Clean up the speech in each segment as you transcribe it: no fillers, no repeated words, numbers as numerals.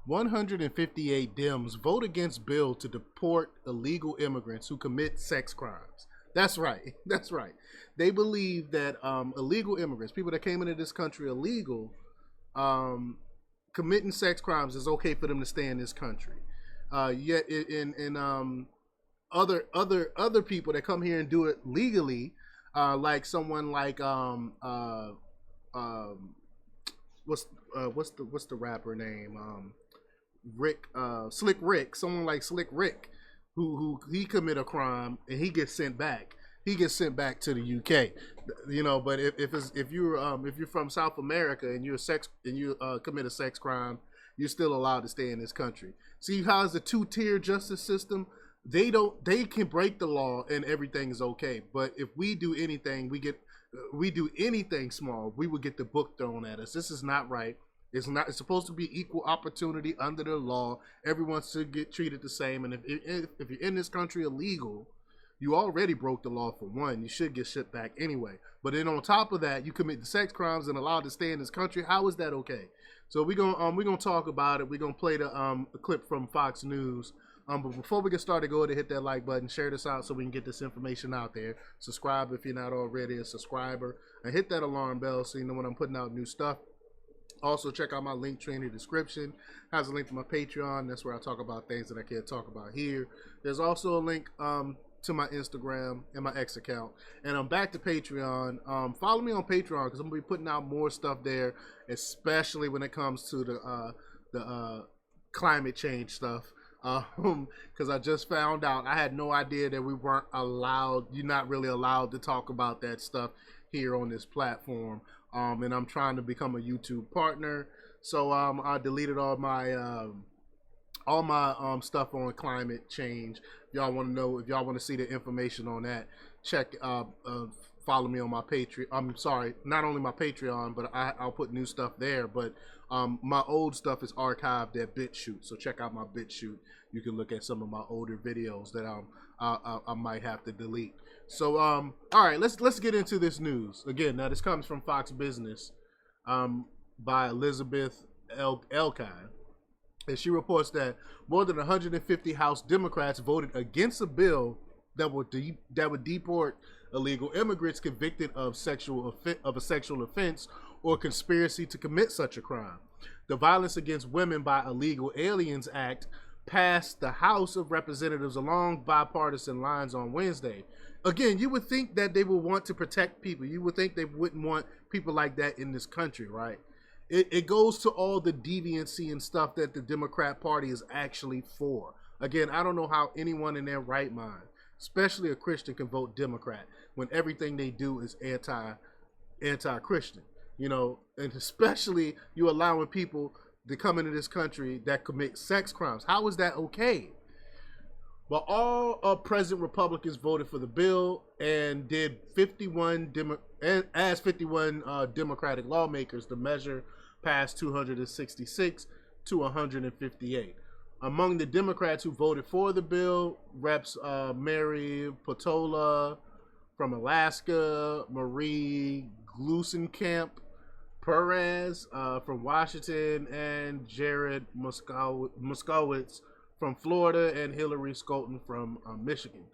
158 Dems vote against bill to deport illegal immigrants who commit sex crimes. That's right. That's right. They believe that illegal immigrants, people that came into this country illegal, committing sex crimes is okay for them to stay in this country. Yet in other people that come here and do it legally, like someone like what's the rapper name? Slick Rick, someone like Slick Rick, who he commit a crime and he gets sent back. He gets sent back to the UK, you know. But if you're from South America and you commit a sex crime, you're still allowed to stay in this country. See how it's a two-tier justice system? They can break the law and everything is okay. But if we do anything, we do anything small, we would get the book thrown at us. This is not right. It's not. It's supposed to be equal opportunity under the law. Everyone should get treated the same. And if you're in this country illegal, you already broke the law for one. You should get shipped back anyway. But then on top of that, you commit the sex crimes and allowed to stay in this country. How is that okay? So we're gonna talk about it. We're gonna play the clip from Fox News. But before we get started, go ahead and hit that like button, share this out so we can get this information out there. Subscribe if you're not already a subscriber, and hit that alarm bell so you know when I'm putting out new stuff. Also, check out my link tree in the description. Has a link to my Patreon. That's where I talk about things that I can't talk about here. There's also a link to my Instagram and my X account. And I'm back to Patreon. Follow me on Patreon because I'm going to be putting out more stuff there, especially when it comes to the climate change stuff. Because I just found out, I had no idea that we weren't allowed, you're not really allowed to talk about that stuff here on this platform. And I'm trying to become a YouTube partner. So I deleted all my stuff on climate change. If y'all want to know, if y'all want to see the information on that, check follow me on my Patreon. I'm sorry, not only my Patreon, but I'll put new stuff there. But my old stuff is archived at BitChute, so check out my BitChute. You can look at some of my older videos that I might have to delete. So all right, let's get into this news again. Now this comes from Fox Business by Elizabeth Elkind. And she reports that more than 150 House Democrats voted against a bill that would deport illegal immigrants convicted of a sexual offense or conspiracy to commit such a crime. The Violence Against Women by Illegal Aliens Act passed the House of Representatives along bipartisan lines on Wednesday. Again, you would think that they would want to protect people. You would think they wouldn't want people like that in this country, right? It goes to all the deviancy and stuff that the Democrat Party is actually for. Again, I don't know how anyone in their right mind, especially a Christian, can vote Democrat when everything they do is anti-Christian. You know, and especially you allowing people to come into this country that commit sex crimes. How is that okay? But all present Republicans voted for the bill, and did 51 Democratic lawmakers. The measure passed 266 to 158. Among the Democrats who voted for the bill, Reps Mary Potola from Alaska, Marie Gluesenkamp-Perez from Washington, and Jared Moskowitz from Florida, and Hillary Scholten from Michigan.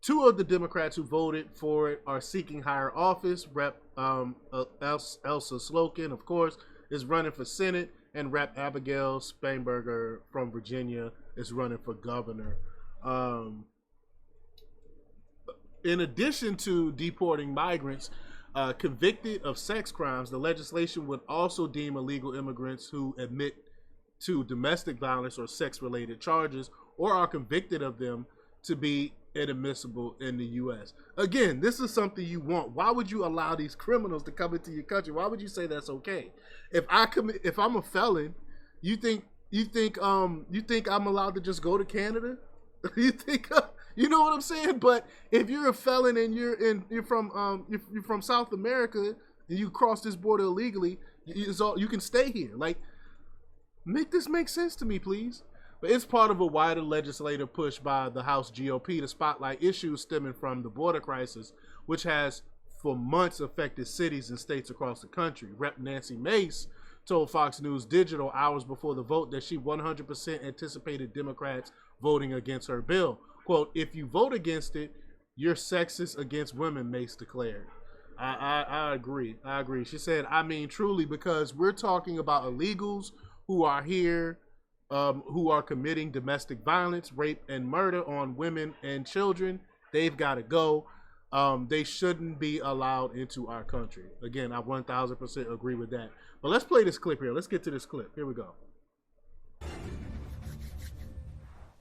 Two of the Democrats who voted for it are seeking higher office. Rep Elsa Slotkin, of course, is running for Senate, and Rep Abigail Spanberger from Virginia is running for governor. In addition to deporting migrants convicted of sex crimes, the legislation would also deem illegal immigrants who admit to domestic violence or sex-related charges or are convicted of them to be inadmissible in the U.S. Again, this is something you want. Why would you allow these criminals to come into your country? Why would you say that's okay? If I'm a felon, you think I'm allowed to just go to Canada? You think you know what I'm saying? But if you're a felon and you're from South America and you cross this border illegally, you can stay here. Like, make this make sense to me, please. But it's part of a wider legislative push by the House GOP to spotlight issues stemming from the border crisis, which has for months affected cities and states across the country. Rep. Nancy Mace told Fox News Digital hours before the vote that she 100% anticipated Democrats voting against her bill. Quote, if you vote against it, you're sexist against women, Mace declared. I agree. I agree. She said, I mean, truly, because we're talking about illegals who are here, who are committing domestic violence, rape, and murder on women and children. They've got to go. They shouldn't be allowed into our country. Again, I 1000% agree with that. But let's play this clip here. Let's get to this clip. Here we go.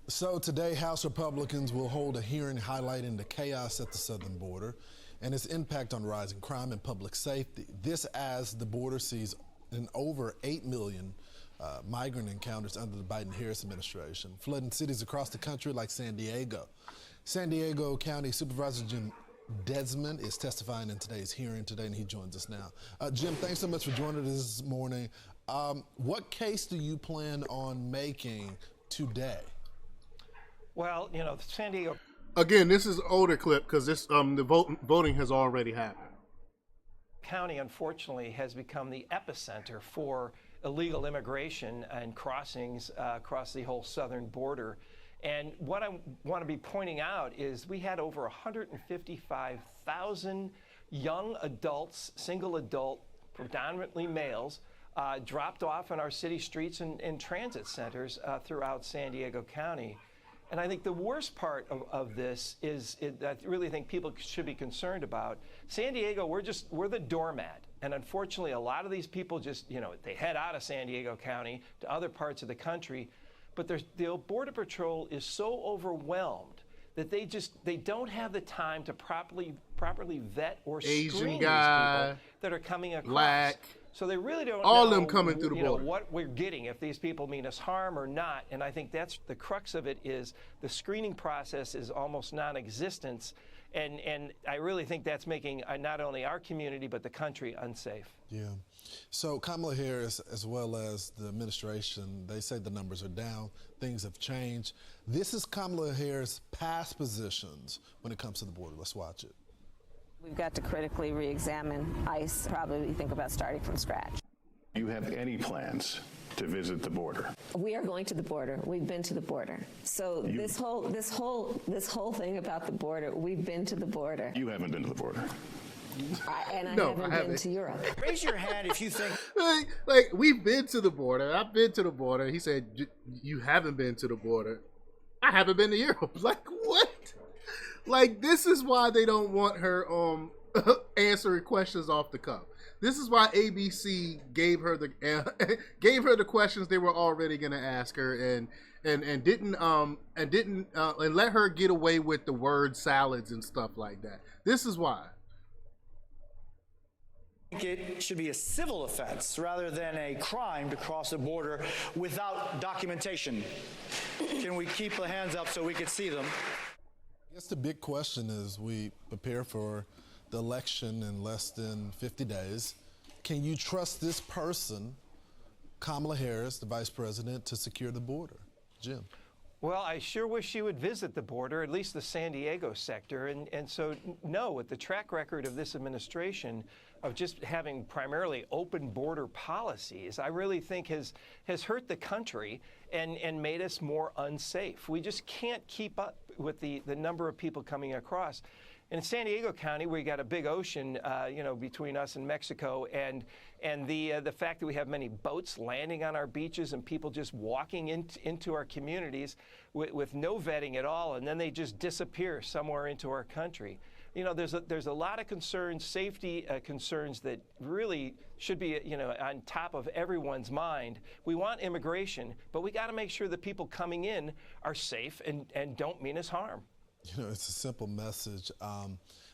So today, House Republicans will hold a hearing highlighting the chaos at the southern border and its impact on rising crime and public safety. This as the border sees an over 8 million migrant encounters under the Biden-Harris administration, flooding cities across the country like San Diego. San Diego County Supervisor Jim Desmond is testifying in today's hearing today, and he joins us now. Jim, thanks so much for joining us this morning. What case do you plan on making today? Well, you know, San Diego. Again, this is an older clip because this the voting has already happened. County, unfortunately, has become the epicenter for illegal immigration and crossings across the whole southern border. And what I want to be pointing out is we had over 155,000 young adults, single adult, predominantly males, dropped off in our city streets and transit centers throughout San Diego County. And I think the worst part of this is that I really think people should be concerned about. San Diego, we're the doormat. And unfortunately, a lot of these people just, they head out of San Diego County to other parts of the country. But the Border Patrol is so overwhelmed that they don't have the time to properly vet or screen these people that are coming across. Black. So they really don't all know, them coming through the border. What we're getting, if these people mean us harm or not. And I think that's the crux of it, is the screening process is almost non-existent. And I really think that's making not only our community but the country unsafe. Yeah. So Kamala Harris, as well as the administration, they say the numbers are down, things have changed. This is Kamala Harris' past positions when it comes to the border. Let's watch it. We've got to critically re-examine ICE, probably think about starting from scratch. Do you have any plans to visit the border? We are going to the border. We've been to the border. So this whole thing about the border, we've been to the border. You haven't been to the border. I haven't been to Europe. Raise your hand if you think. Like, we've been to the border. I've been to the border. He said, you haven't been to the border. I haven't been to Europe. Like, what? Like, this is why they don't want her answering questions off the cuff. This is why ABC gave her the questions they were already going to ask her, and didn't let her get away with the word salads and stuff like that. This is why. It should be a civil offense rather than a crime to cross the border without documentation. Can we keep the hands up so we can see them? I guess the big question is, we prepare for the election in less than 50 days. Can you trust this person, Kamala Harris, the vice president, to secure the border? Jim. Well, I sure wish she would visit the border, at least the San Diego sector. And so, no, with the track record of this administration of just having primarily open border policies, I really think has hurt the country and made us more unsafe. We just can't keep up with the number of people coming across. In San Diego County, we got a big ocean, between us and Mexico, and the fact that we have many boats landing on our beaches and people just walking into our communities with no vetting at all, and then they just disappear somewhere into our country. There's a lot of concerns, safety concerns that really should be, on top of everyone's mind. We want immigration, but we got to make sure that people coming in are safe and don't mean us harm. It's a simple message.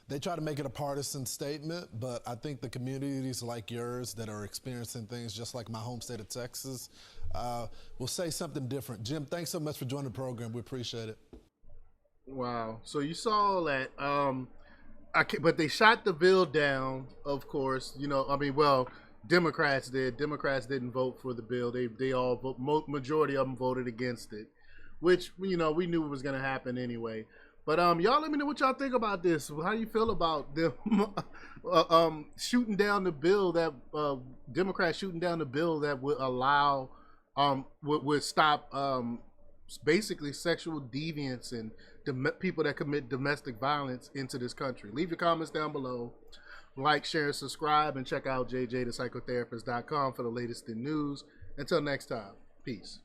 They try to make it a partisan statement, but I think the communities like yours that are experiencing things just like my home state of Texas will say something different. Jim, thanks so much for joining the program. We appreciate it. Wow. So you saw that, but they shot the bill down, of course. Democrats did. Democrats didn't vote for the bill. They all, majority of them voted against it, which, we knew was going to happen anyway. But y'all let me know what y'all think about this. How you feel about them shooting down the bill that Democrats shooting down the bill that would allow would stop basically sexual deviants and people that commit domestic violence into this country. Leave your comments down below. Like, share, and subscribe, and check out jjthepsychotherapist.com for the latest in news. Until next time, peace.